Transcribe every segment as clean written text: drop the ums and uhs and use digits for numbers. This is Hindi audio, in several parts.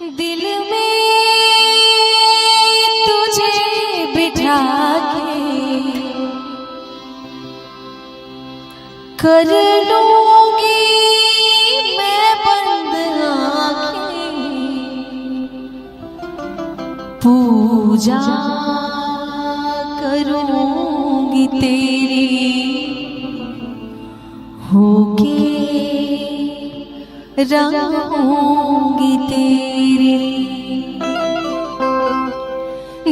दिल में तुझे बिठा के कर लूंगी मैं बंद आंखें, पूजा करूंगी तेरी होके रहूंगी तेरी।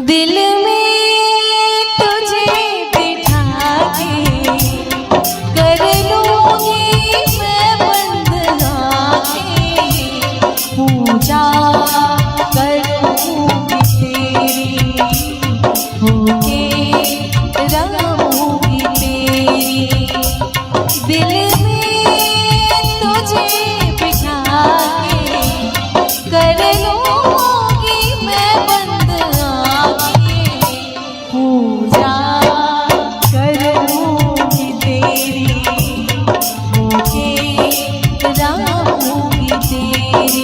दिल में तुझे बिठा के कर लूंगी मैं बंद आंखें, पूजा करूंगी तेरी होके रहूंगी तेरी। दिल कर लूंगी मैं बंद आंखें, पूजा करूंगी तेरी होके रहूंगी तेरी।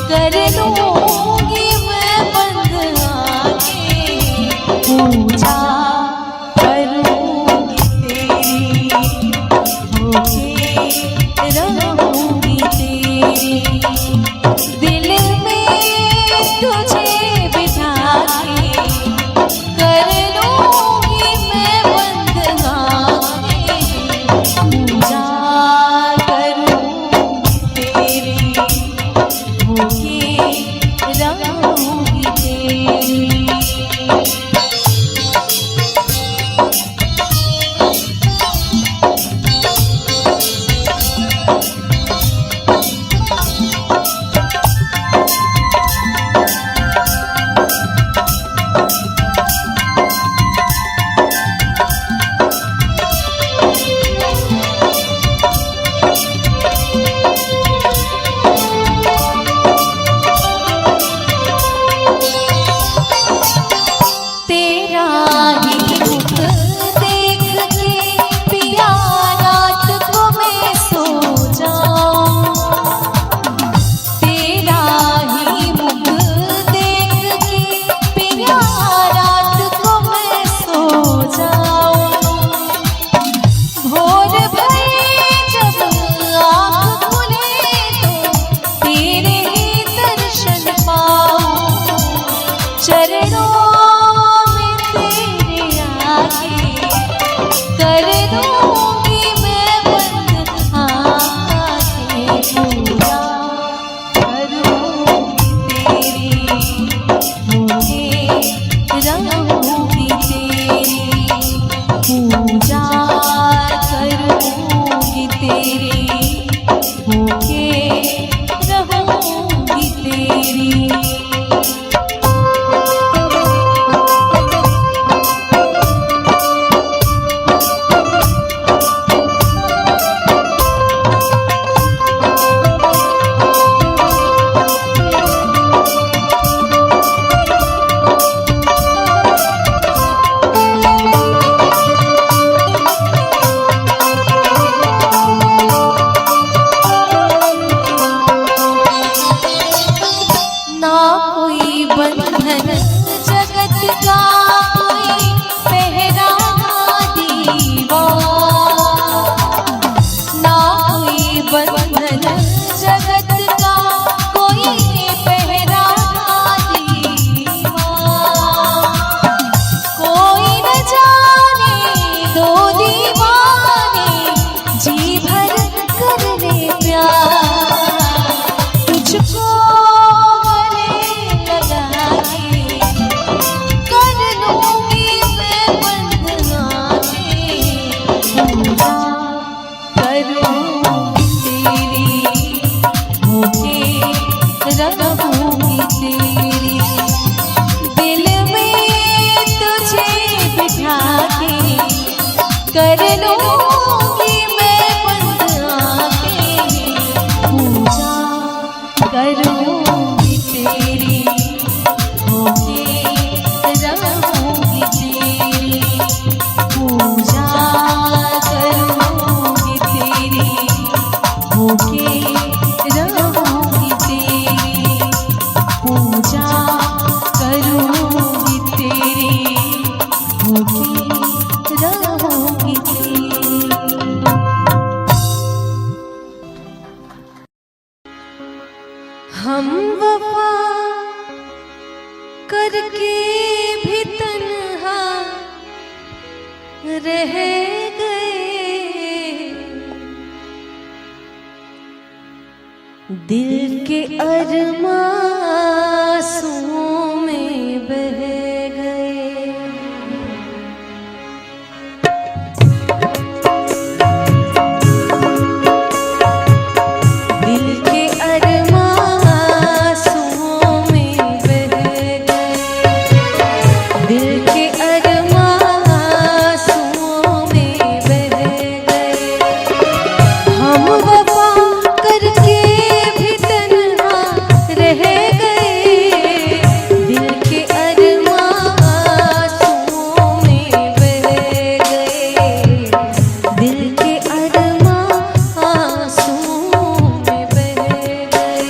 कर लूंगी मैं बंद आंखें, पूजा करूंगी तेरी होके रहूंगी तेरी। दिल में तुझे बिठा के कर लूंगी मैं बंद आंखें, पूजा करूंगी तेरी होके रहूंगी तेरी। होती रहूंगी तेरी। हम वफा करके भी तन्हा रह गए, दिल के अरमां आंसुओं में बह गए। दिल के अरमां आंसुओं में बह गए, दिल के अरमां आंसुओं में बह गए। हम वफा करके भी तन्हा रह गए, दिल के अरमां आंसुओं में बह गए, दिल के अरमां आंसुओं में बह गए।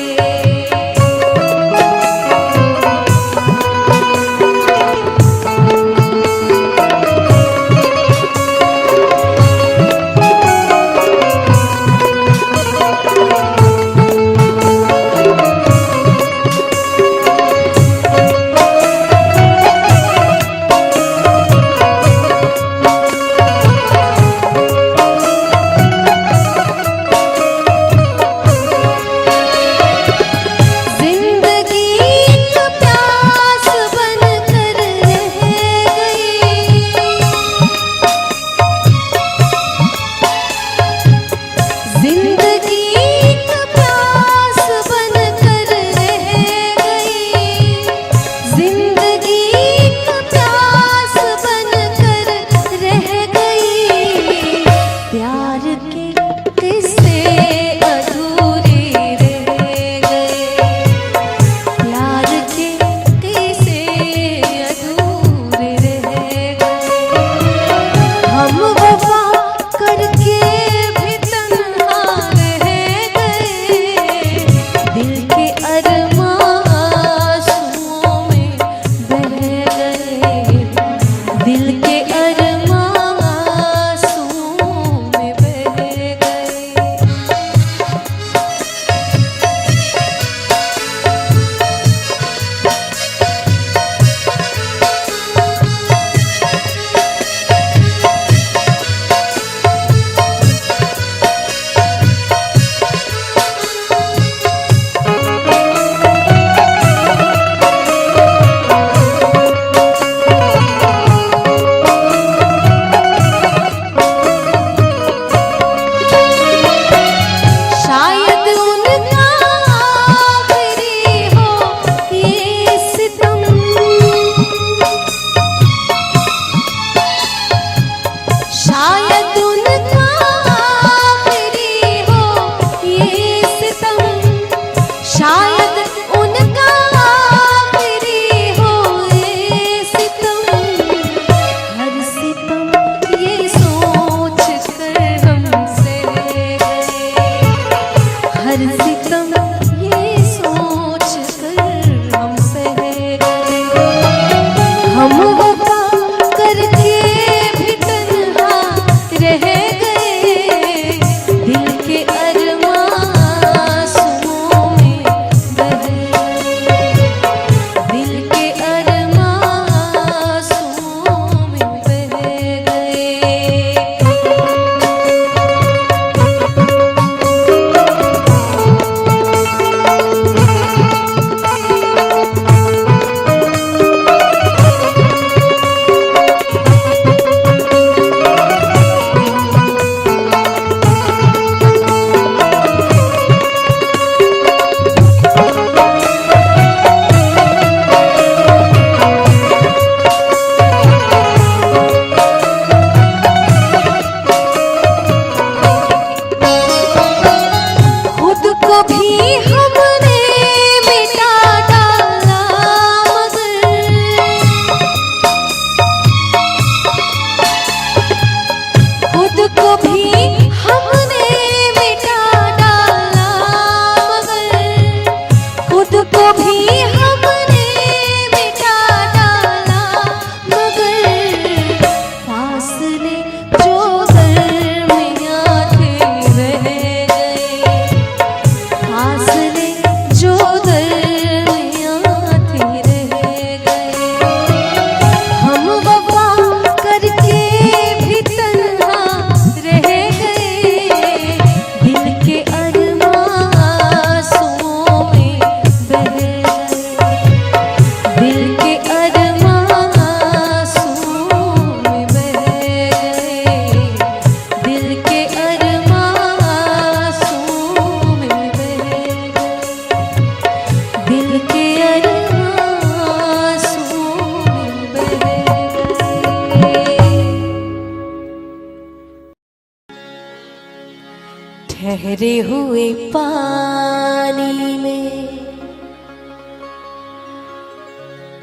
ठहरे हुए पानी में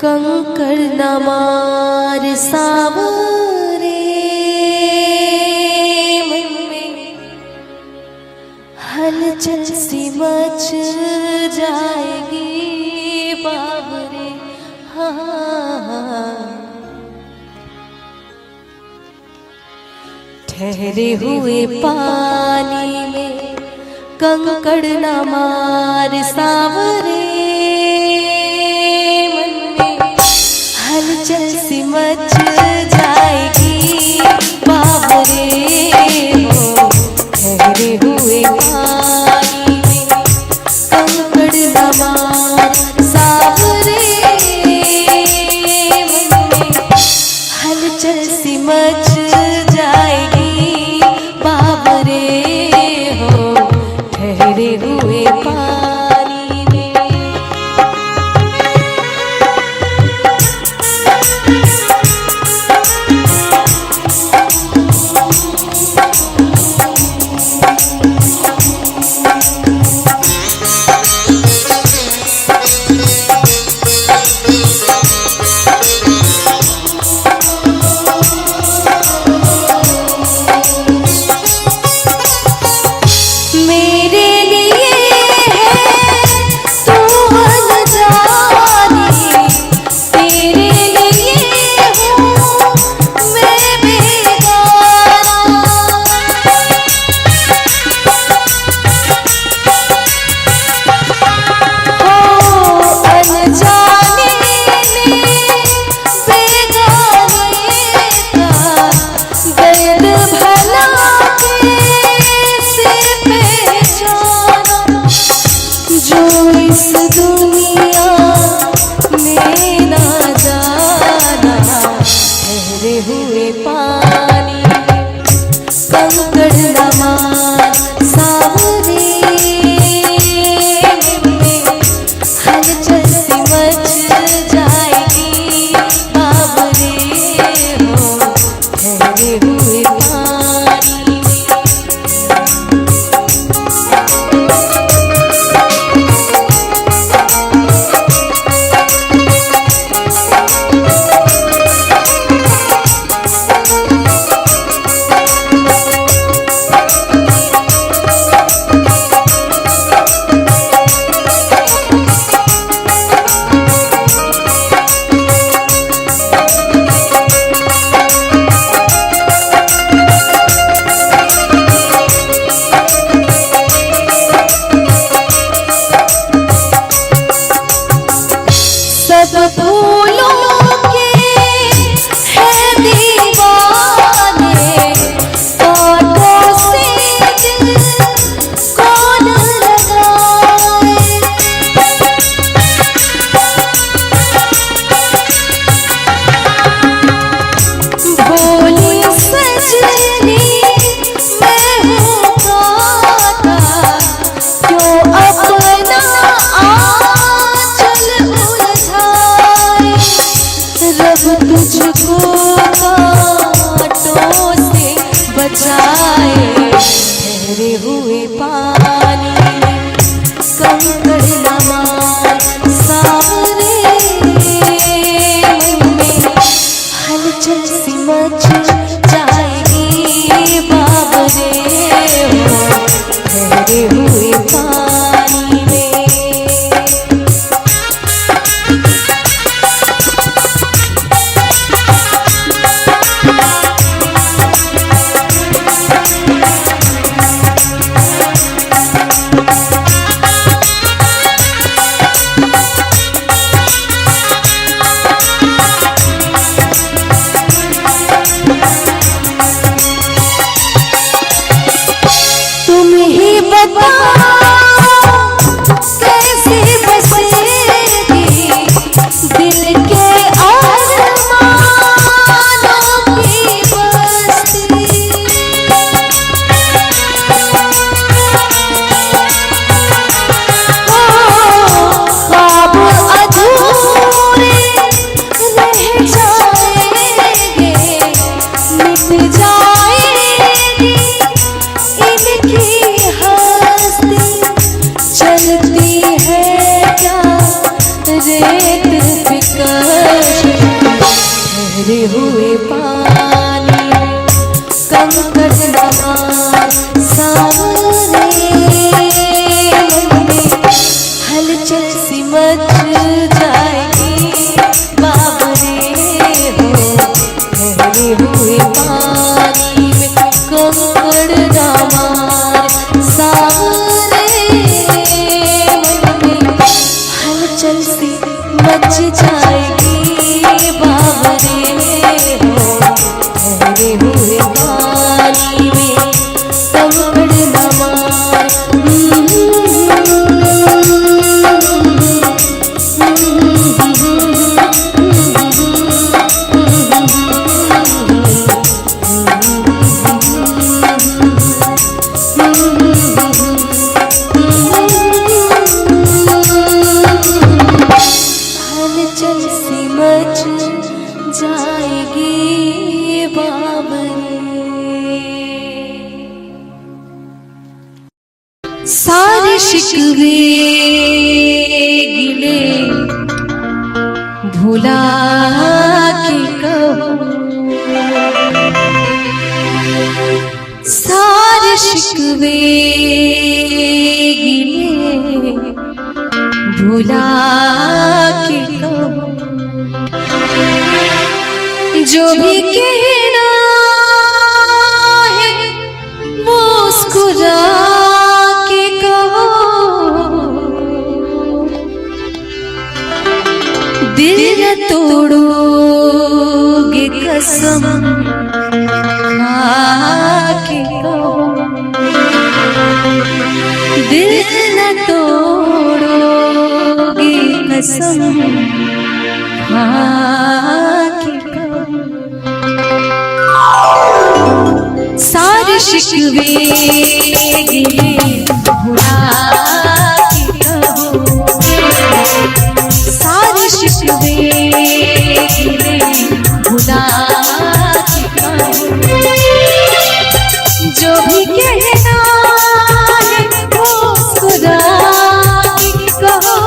कंकड़ न मार सावरे मन में हलचल सी मच जाएगी बावरे। हाँ ठहरे हुए पानी में कंकड़ न मार सावरे मन में हलचल सी मच जाएगी बावरे। हो ठहरे हुए पानी में कंकड़ न मार सावरे मन में हलचल सी मच जाएगी बावरे। हो ठहरे हुए पानी में हुए पानी कंकड़ न मार सावरे में हलचल सी मच जाएगी बावरे। हो ठहरे हुए पानी सब फूलों के हैं दीवाने कांटों से दिल कौन लगाए। भोली सजनी मैं हूँ कांटा क्यों अपना रब तुझको कांटों से बचाए। ठहरे हुए पानी में कंकड़ न मार सावरे मन में हलचल सी मच जाएगी बावरे। हो ठहरे हुए पानी में तुम ही बताओ हुए पानी में कंकड़ समान सावरे मन में हलचल सी मच जाएगी बाबरे हो ठहरे हुए पानी में कंकड़ समान सावरे मन में हलचल सी मच जाएगी बाबरे हो ठहरे हुए पानी में कंकड़ हलचल सी मच जाएगी बाबरे। सारे शिकवे गिले भुला के कहो, सारे शिकवे गिले भुला के कहो, जो भी कहना है वो मुस्कुरा के कहो, दिल न तोड़ोगे कसम खा के कहो, दिल न तोड़ोगे कसम खा के कहो। सारे शिकवे गिले भुला के कहो, सारे शिकवे गिले भुला के कहो, जो भी कहना है वो मुस्कुरा के कहो,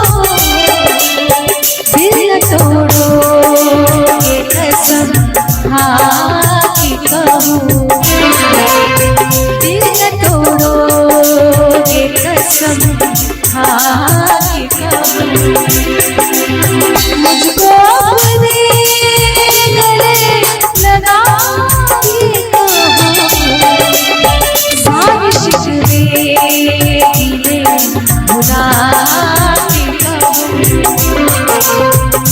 दिल न तोड़ोगे कसम खा के कहो, दिल न तोड़ोगे कसम खा के कहो, मुझको अपने गले लगा के कहो, सारे शिकवे गिले भुला के कहो,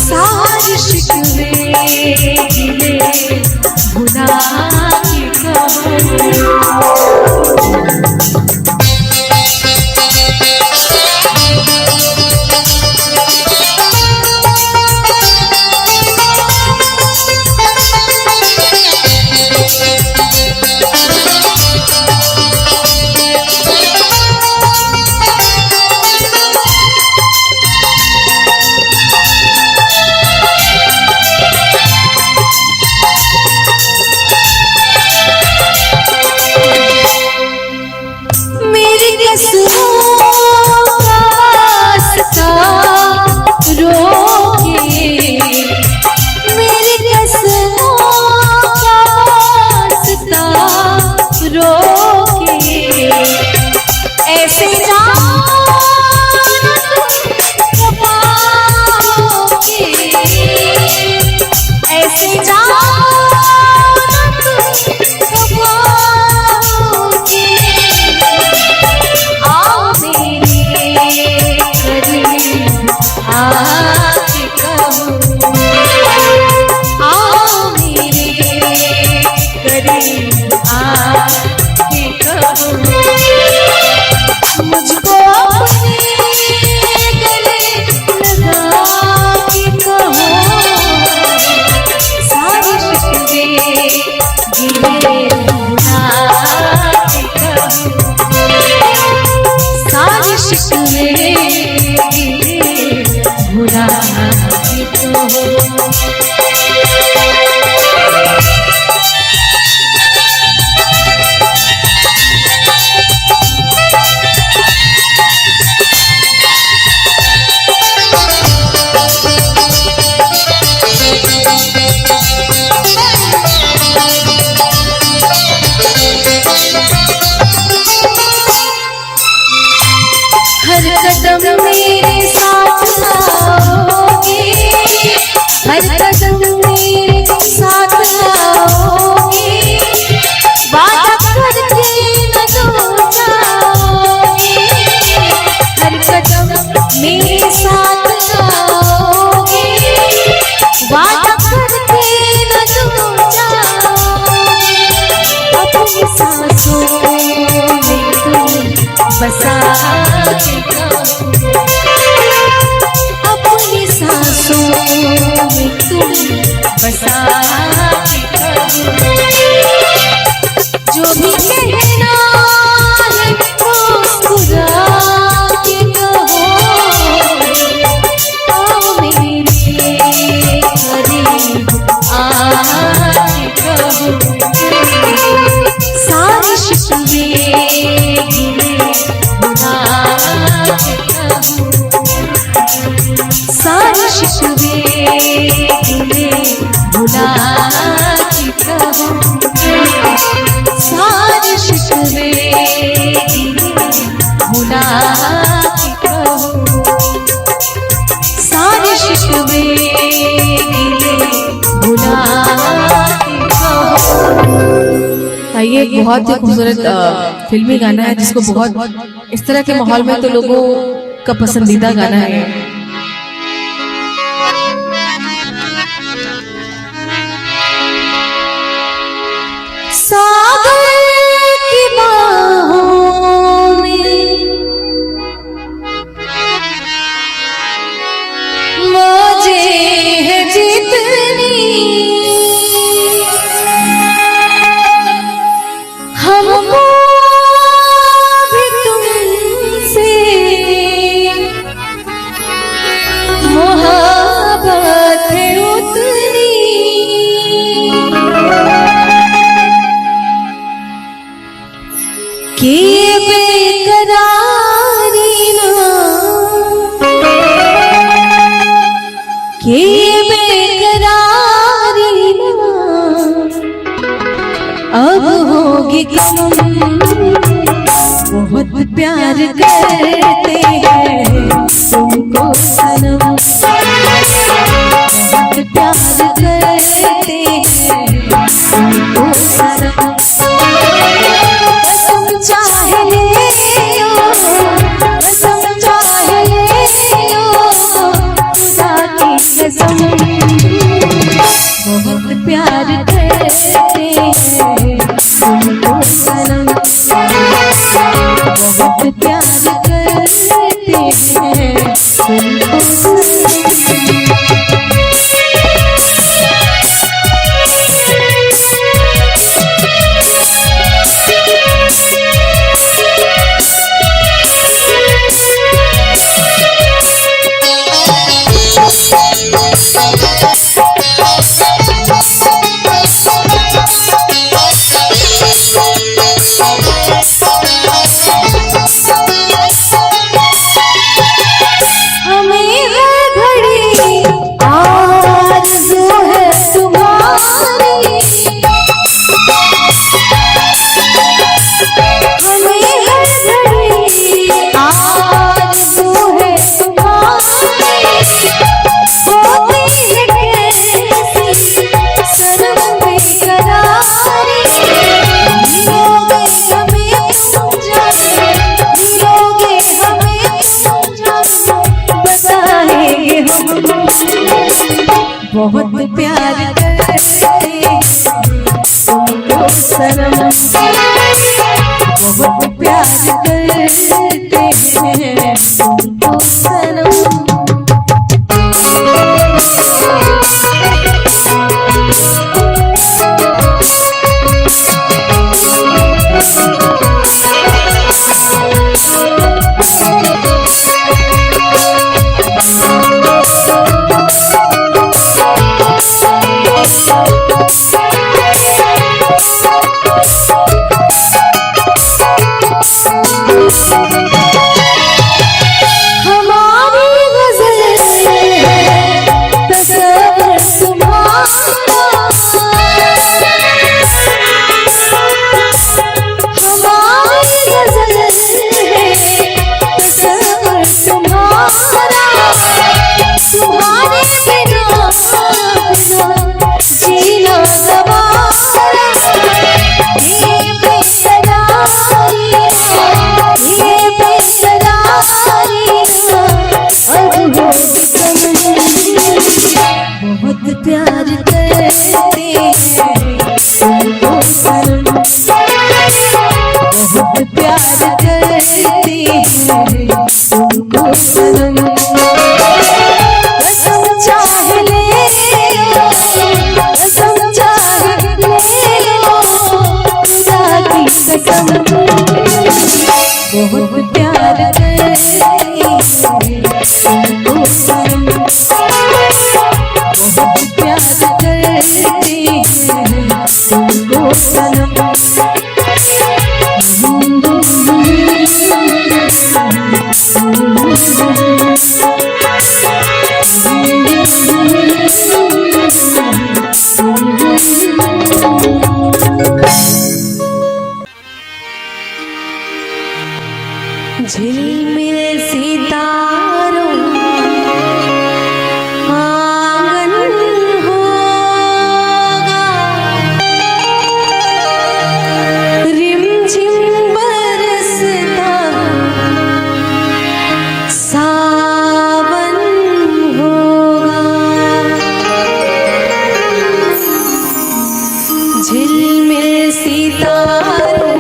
सारे शिकवे गिले भुला के कहो। के कहूँ, अपनी सांसों में तुम बसा के कहूँ, जो भी कहना है मुस्कुरा के कहो, आओ मेरे करीब आके कहो, सारे शिकवे गिले भुला के कहो, सारे शिकवे गिले भुला के कहो, सारे शिकवे गिले भुला के कहो, सारे शिकवे गिले भुला के कहो। ये एक बहुत ही खूबसूरत फिल्मी गाना है जिसको बहुत इस तरह के माहौल में तो लोगों का पसंदीदा गाना है। सागर की बाहों में मौजें हैं जितनी, हमको भी तुमसे मोहब्बत है उतनी, कि बेकरारी ना, कि बेकरारी ना अब होगी कम, बहुत प्यार करते हैं तुमको सनम, बहुत प्यार करते हैं तुमको सनम, कसम चाहे लो, कसम चाहे लो, खुदा की कसम, बहुत प्यार करते हैं तुमको सनम, बहुत प्यार करते हैं तुमको सनम। झिलमिल सितारों आंगन होगा, रिमझिम बरसता सावन होगा। झिलमिल सितारों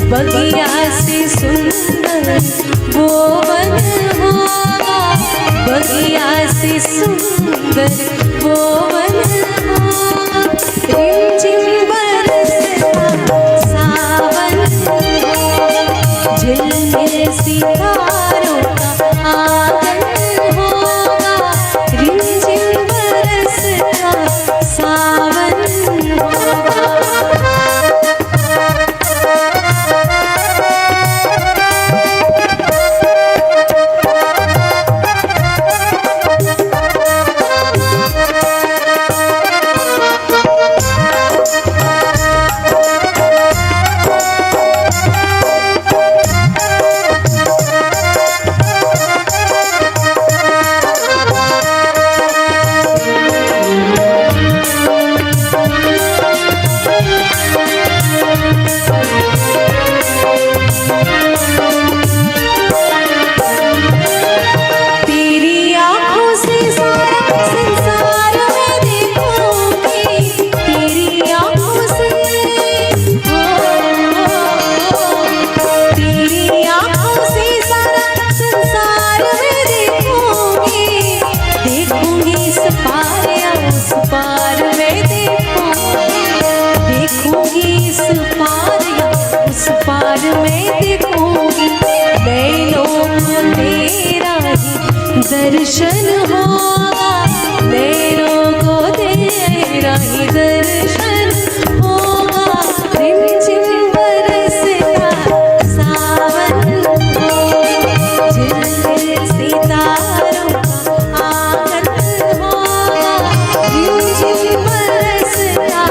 बगिया से सुंदर वो वन होगा, बगिया से सुंदर वो वन होगा। रिमझिम बरसता सावन होगा, झिलमिल सितारों का आंगन होगा, रिमझिम बरसता सावन होगा। दर्शन होगा, नैनों को तेरा ही दर्शन होगा। रिमझिम बरसता सावन होगा, झिलमिल सितारों का आंगन होगा, रिमझिम बरसता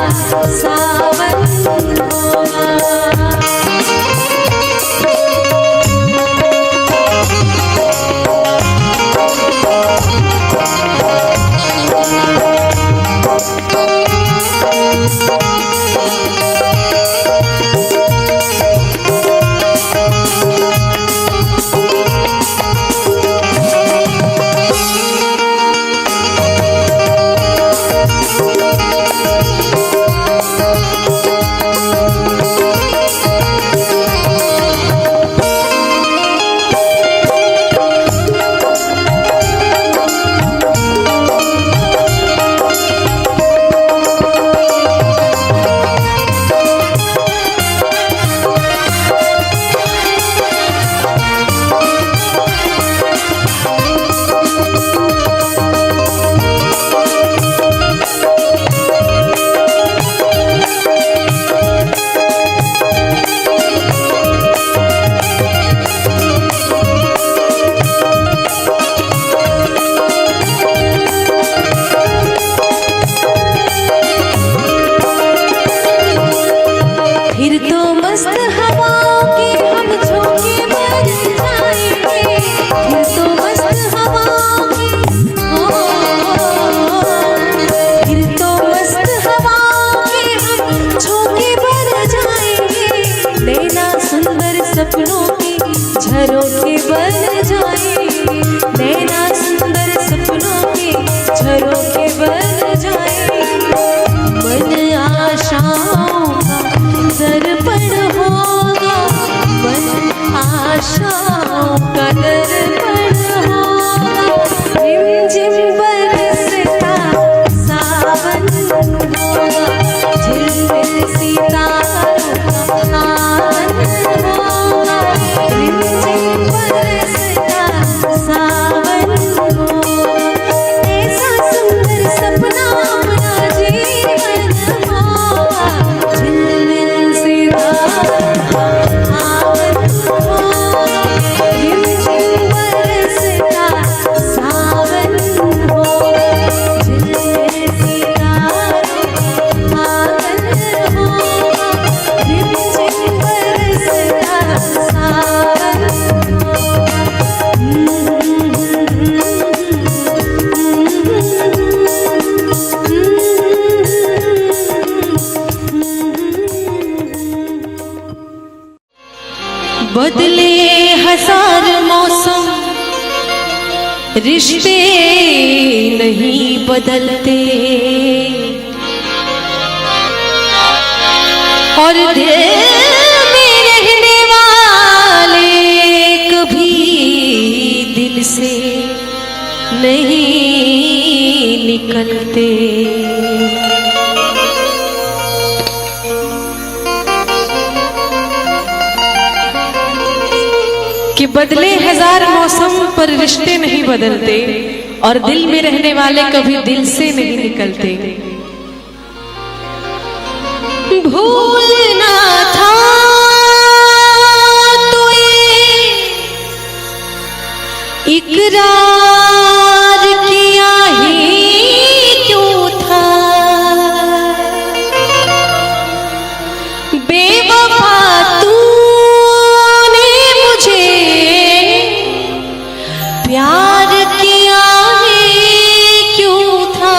सावन होगा। के बन जाए, मन आशाओं का दर्पण होगा, मन आशाओं का दर्पण होगा, रिमझिम बरसता सावन होगा, झिलमिल सितारों का आनंद होगा, रिमझिम बरसता सावन होगा, ऐसा सुंदर सपना अपना जीवन होगा, झिलमिल सितारों का आनंद होगा, रिमझिम बरसता सावन होगा, झिलमिल सितारों का आनंद होगा, रिमझिम बरसता सावन बदले हजार मौसम, रिश्ते नहीं बदलते, और दिल में रहने वाले कभी दिल से नहीं निकलते। कि बदले हजार मौसम पर रिश्ते नहीं बदलते, और दिल में रहने वाले कभी दिल से नहीं निकलते। भूलना था तो ये इकरार किया ही क्यों था, बेवफा तूने मुझे प्यार किया ही क्यों था,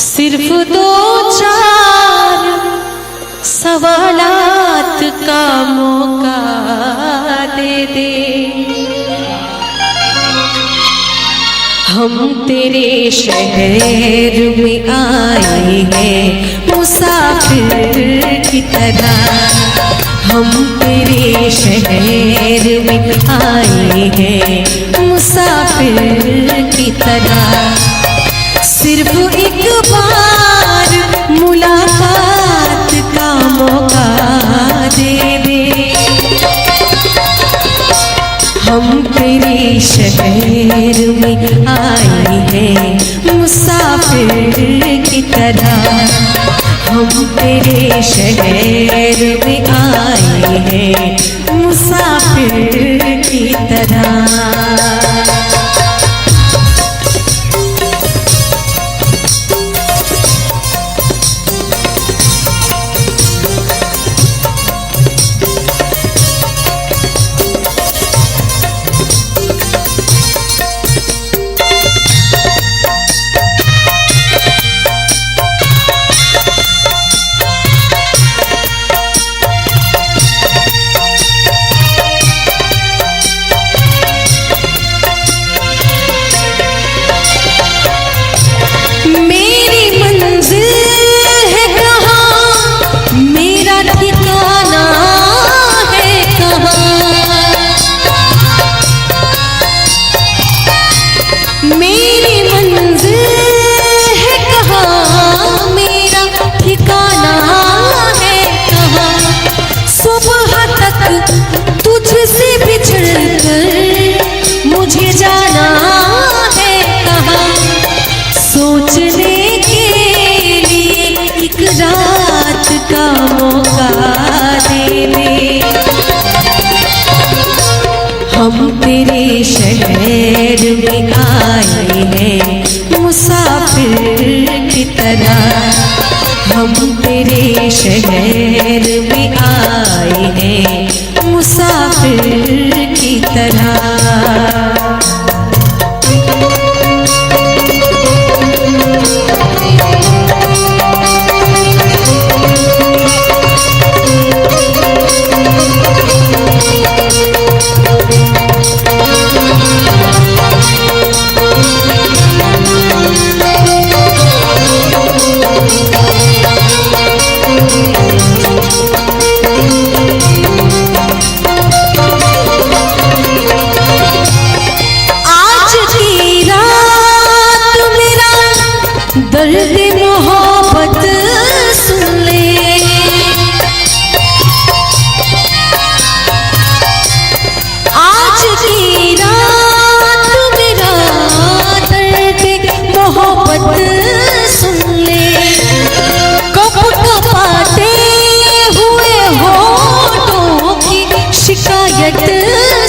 सिर्फ दो चार सवालात का मौका दे दे, हम तेरे शहर में आए हैं मुसाफिर की तरह, हम तेरे शहर में आए हैं मुसाफिर की तरह, सिर्फ एक बार मुलाकात का मौका दे दे, हम तेरे शहर में आए हैं मुसाफिर की तरह, हम तेरे शहर में आए हैं मुसाफिर की तरह। तुझसे बिछड़ कर मुझे जाना है कहाँ, सोचने के लिए एक रात का मौका दे दे, हम तेरे शहर में आए हैं मुसाफिर की तरह, हम तेरे शहर में आए हैं मुसाफिर की तरह। मोहब्बत सुन ले, कप कपाते हुए होठों की शिकायत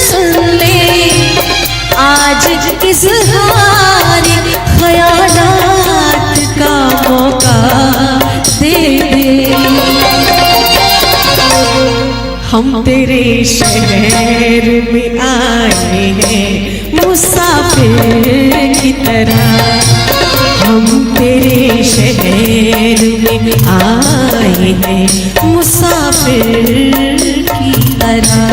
सुन ले, आज इज़हार ख़यालात का मौका दे दे। हम तेरे शहर में आए हैं मुसाफिर की तरह, हम तेरे शहर में आए हैं मुसाफिर की तरह।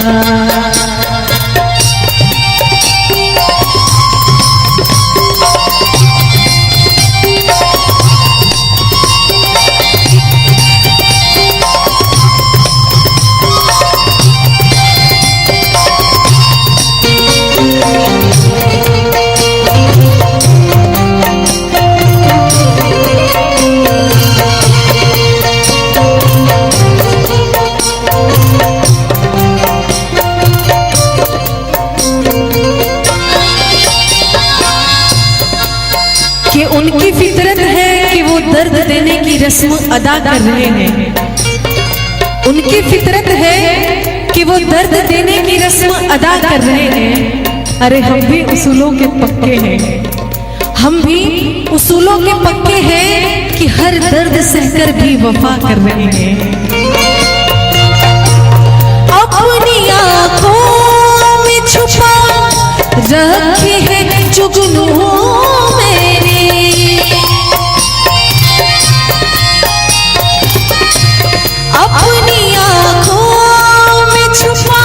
उनकी फितरत है कि वो दर्द देने की रस्म अदा कर रहे हैं, उनकी फितरत है कि वो दर्द देने की रस्म अदा कर रहे हैं। अरे हम भी उसूलों के पक्के हैं, हम भी उसूलों के पक्के हैं कि हर दर्द सहकर भी वफा कर रहे हैं। अपनी आंखों में छुपा रखे हैं जुगनू मेरे, अपनी आंखों में छुपा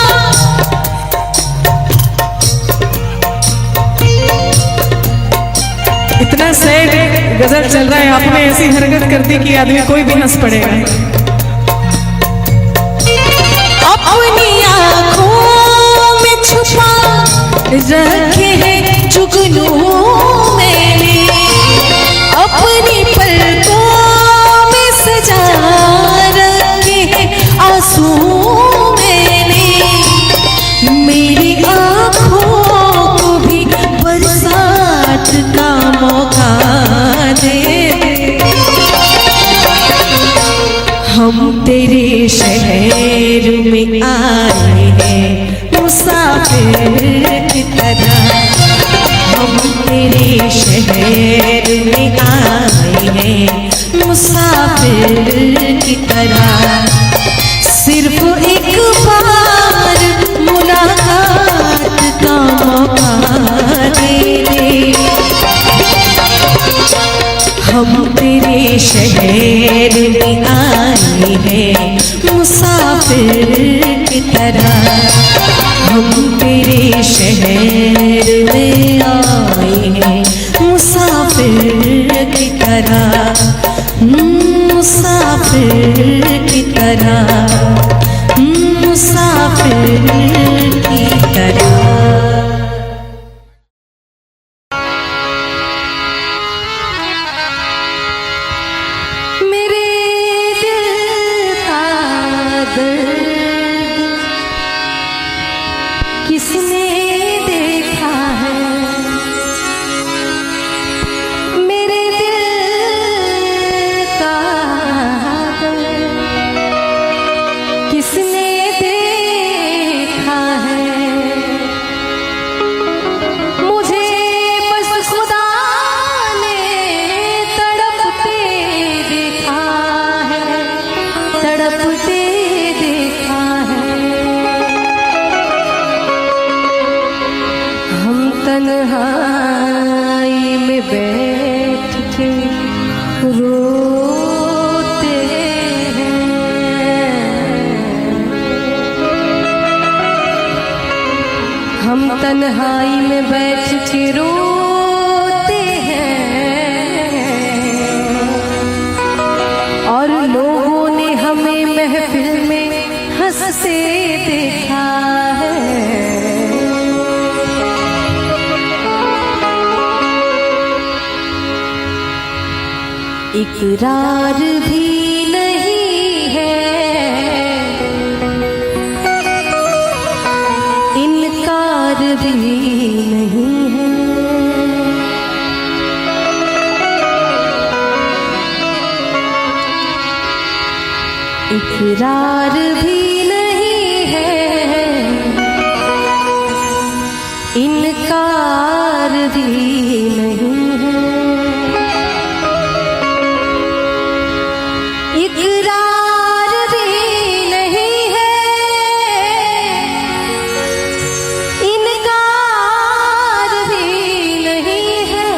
इतना सैड गजल चल रहा है, आपने ऐसी हरकत कर दी कि आदमी कोई भी हंस पड़ेगा। अपनी आंखों में छुपा रखे हैं जुगनू मेरे, अपनी पलकों में सजा रखे हैं आंसू मैंने, मेरी आंखों को भी बरसात का मौका दे। हम तेरे शहर में आए हैं मुसाफिर की तरह, हम तेरे शहर में आए हैं मुसाफिर की तरह। सिर्फ एक बार मुलाकात का मौका दे दे, हम तेरे शहर में आए हैं मुसाफिर की तरह, हम तेरे शहर में आए हैं मुसाफिर की तरह, मुसाफिर की तरह, मुसाफिर की तरह। किसने देखा है मेरे दिल का दर्द, किसने देखा है मुझे, बस खुदा ने तड़पते देखा है, तड़पते देखा है। तन्हाई में बैठ के रोते हैं, हम तन्हाई में बैठ के रोते हैं, और लोगों ने हमें महफिल में हंसते देखा है। इकरार भी नहीं है, इनकार भी नहीं है, इकरार भी नहीं है, इनकार भी नहीं है। इकरार भी नहीं है, इनकार भी नहीं है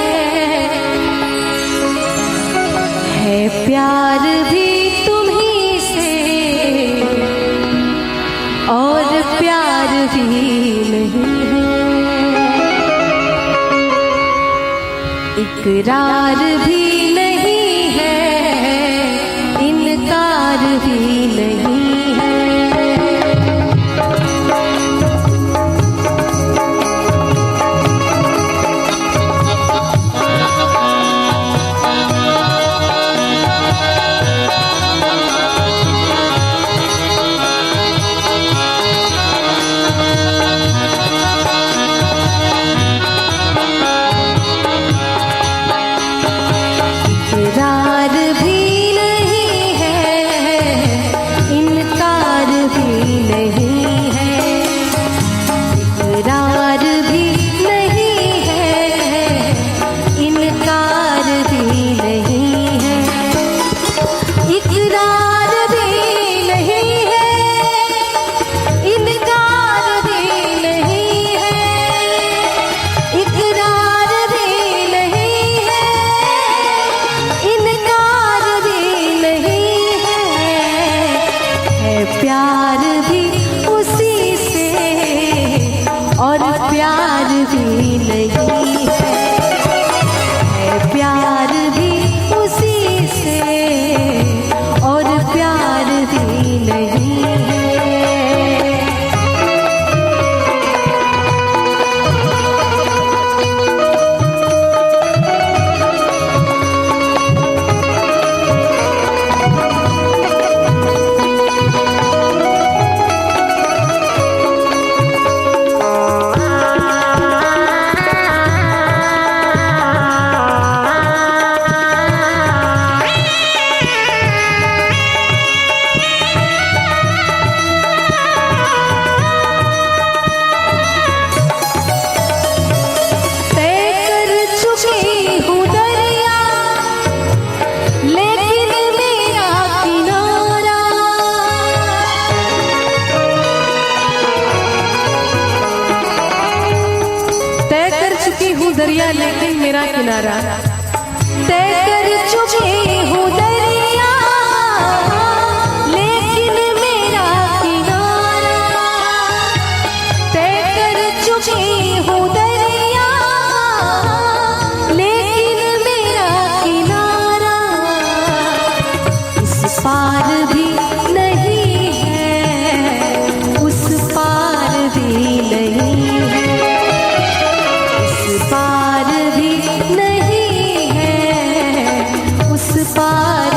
प्यार भी तुम्ही से और प्यार भी नहीं है। इकरार भी नहीं है, इनकार भी नहीं है। इकरार भी नहीं है, इनकार भी नहीं है। इकरार भी नहीं है, इनकार भी नहीं है। इकरार भी नहीं है, इनकार भी नहीं है। इकरार भी नहीं है, इनकार भी नहीं है प्यार भी उसी से और प्यार भी नहीं है प्यार भी उसी से और प्यार भी नहीं है। दरिया लेकिन मेरा किनारा तय कर चुकी हूँ दरिया लेकिन मेरा किनारा तय कर चुकी हूँ दरिया लेकिन मेरा किनारा इस पार भी नहीं है उस पार भी नहीं है पार भी नहीं है उस पार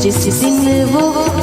जिस दिन वो